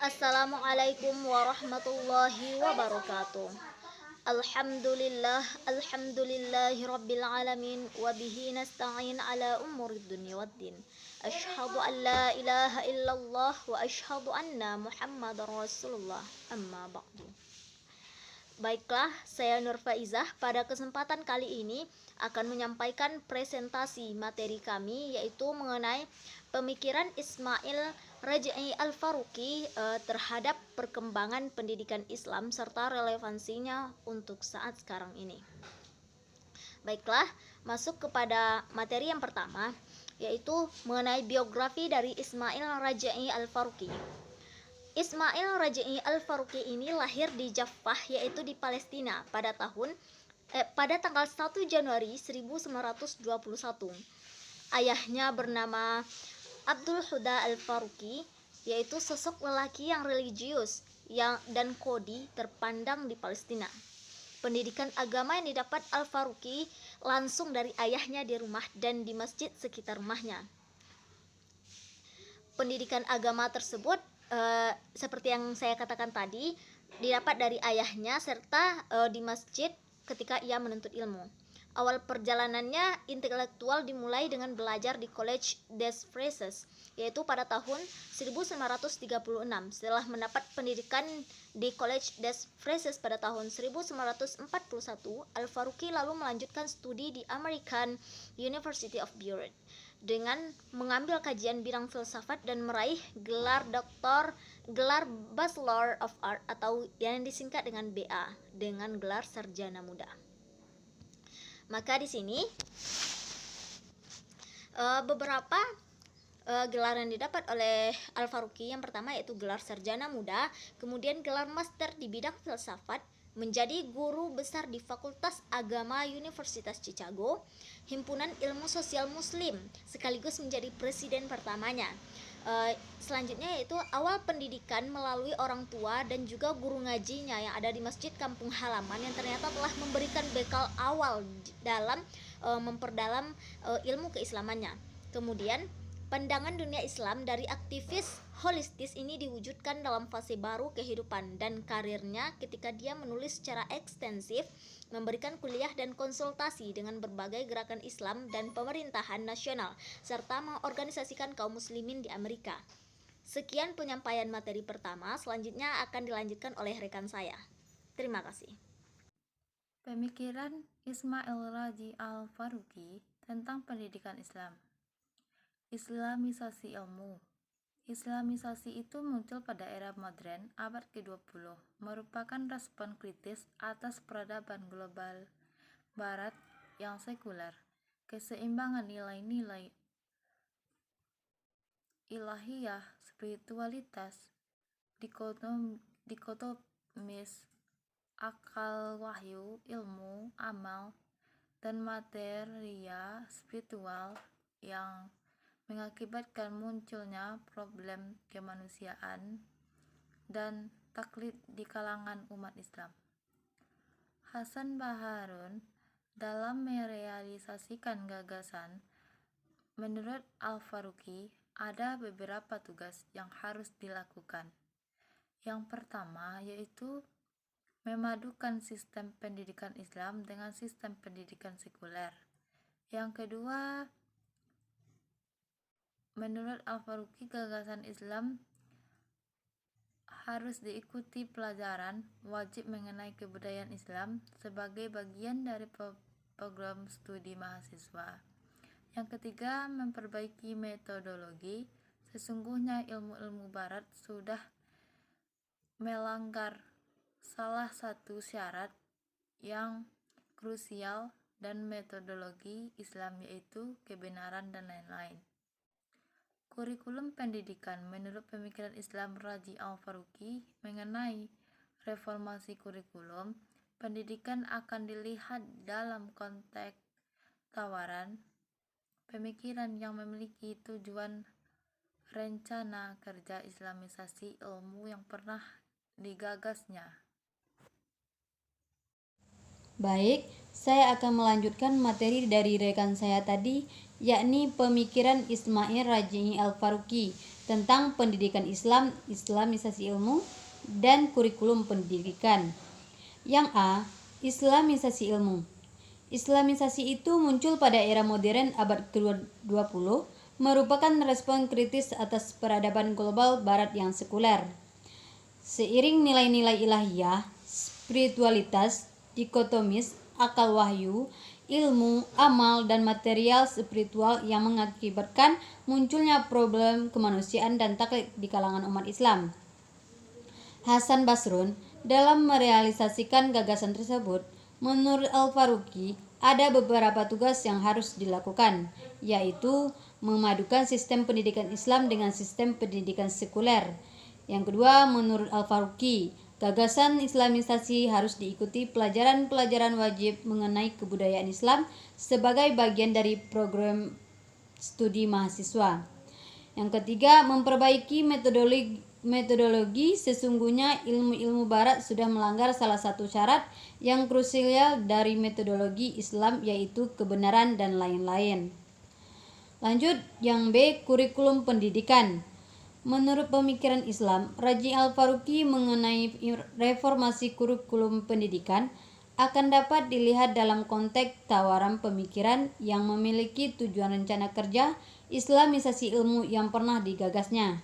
Assalamualaikum warahmatullahi wabarakatuh. Alhamdulillahi rabbil alamin wa bihi nasta'in ala umurid dunya waddin. Asyhadu an la ilaha illallah wa asyhadu anna Muhammadar Rasulullah. Amma ba'du. Baiklah, saya Nur Faizah. Pada kesempatan kali ini akan menyampaikan presentasi materi kami, yaitu mengenai pemikiran Ismail Rajai Al-Faruqi terhadap perkembangan pendidikan Islam serta relevansinya untuk saat sekarang ini. Baiklah, masuk kepada materi yang pertama, yaitu mengenai biografi dari Ismail Rajai Al-Faruqi. Ismail Rajai Al-Faruqi ini lahir di Jaffah, yaitu di Palestina pada tanggal 1 Januari 1921. Ayahnya bernama Abdul Huda Al-Faruqi, yaitu sosok lelaki yang religius dan kodi terpandang di Palestina. Pendidikan agama yang didapat Al-Faruqi langsung dari ayahnya di rumah dan di masjid sekitar rumahnya. Pendidikan agama tersebut seperti yang saya katakan tadi, didapat dari ayahnya serta di masjid ketika ia menuntut ilmu. Awal perjalanannya intelektual dimulai dengan belajar di College des Frères, yaitu pada tahun 1936. Setelah mendapat pendidikan di College des Frères pada tahun 1941, Al-Faruqi lalu melanjutkan studi di American University of Beirut dengan mengambil kajian bidang filsafat dan meraih gelar Bachelor of Art atau yang disingkat dengan BA, dengan gelar sarjana muda. Maka di sini beberapa gelar yang didapat oleh Al-Faruqi. Yang pertama yaitu gelar sarjana muda, kemudian gelar master di bidang filsafat, menjadi guru besar di Fakultas Agama Universitas Chicago, Himpunan Ilmu Sosial Muslim, sekaligus menjadi presiden pertamanya. Selanjutnya yaitu awal pendidikan melalui orang tua dan juga guru ngajinya yang ada di masjid kampung halaman, yang ternyata telah memberikan bekal awal dalam memperdalam ilmu keislamannya. Kemudian pandangan dunia Islam dari aktivis holistis ini diwujudkan dalam fase baru kehidupan dan karirnya ketika dia menulis secara ekstensif, memberikan kuliah dan konsultasi dengan berbagai gerakan Islam dan pemerintahan nasional, serta mengorganisasikan kaum muslimin di Amerika. Sekian penyampaian materi pertama, selanjutnya akan dilanjutkan oleh rekan saya. Terima kasih. Pemikiran Ismail Rajai Al-Faruqi tentang pendidikan Islam. Islamisasi ilmu. Islamisasi itu muncul pada era modern abad ke-20, merupakan respon kritis atas peradaban global barat yang sekuler. Keseimbangan nilai-nilai ilahiyah, spiritualitas, dikotomis, akal wahyu, ilmu, amal, dan materia spiritual yang mengakibatkan munculnya problem kemanusiaan dan taklid di kalangan umat Islam. Hasan Baharun dalam merealisasikan gagasan, menurut Al-Faruqi ada beberapa tugas yang harus dilakukan. Yang pertama yaitu memadukan sistem pendidikan Islam dengan sistem pendidikan sekuler. Yang kedua, menurut Al-Faruqi gagasan Islam harus diikuti pelajaran wajib mengenai kebudayaan Islam sebagai bagian dari program studi mahasiswa. Yang ketiga, memperbaiki metodologi. Sesungguhnya ilmu-ilmu barat sudah melanggar salah satu syarat yang krusial dan metodologi Islam, yaitu kebenaran dan lain-lain. Kurikulum pendidikan. Menurut pemikiran Islam Rajai Al-Faruqi mengenai reformasi kurikulum, pendidikan akan dilihat dalam konteks tawaran pemikiran yang memiliki tujuan rencana kerja Islamisasi ilmu yang pernah digagasnya. Baik, saya akan melanjutkan materi dari rekan saya tadi, yakni pemikiran Ismail Rajai Al-Faruqi tentang pendidikan Islam, Islamisasi ilmu, dan kurikulum pendidikan. Yang A. Islamisasi ilmu. Islamisasi itu muncul pada era modern abad ke-20, merupakan respon kritis atas peradaban global barat yang sekuler. Seiring nilai-nilai ilahiyah, spiritualitas, dikotomis, akal wahyu, ilmu, amal, dan material spiritual yang mengakibatkan munculnya problem kemanusiaan dan taklid di kalangan umat Islam. Hasan Basrun dalam merealisasikan gagasan tersebut, menurut Al-Faruqi, ada beberapa tugas yang harus dilakukan, yaitu memadukan sistem pendidikan Islam dengan sistem pendidikan sekuler. Yang kedua, menurut Al-Faruqi, gagasan Islamisasi harus diikuti pelajaran-pelajaran wajib mengenai kebudayaan Islam sebagai bagian dari program studi mahasiswa. Yang ketiga, memperbaiki metodologi. Sesungguhnya ilmu-ilmu barat sudah melanggar salah satu syarat yang krusial dari metodologi Islam, yaitu kebenaran dan lain-lain. Lanjut, yang B, kurikulum pendidikan. Menurut pemikiran Islam, Raji Al-Faruqi mengenai reformasi kurikulum pendidikan akan dapat dilihat dalam konteks tawaran pemikiran yang memiliki tujuan rencana kerja Islamisasi ilmu yang pernah digagasnya.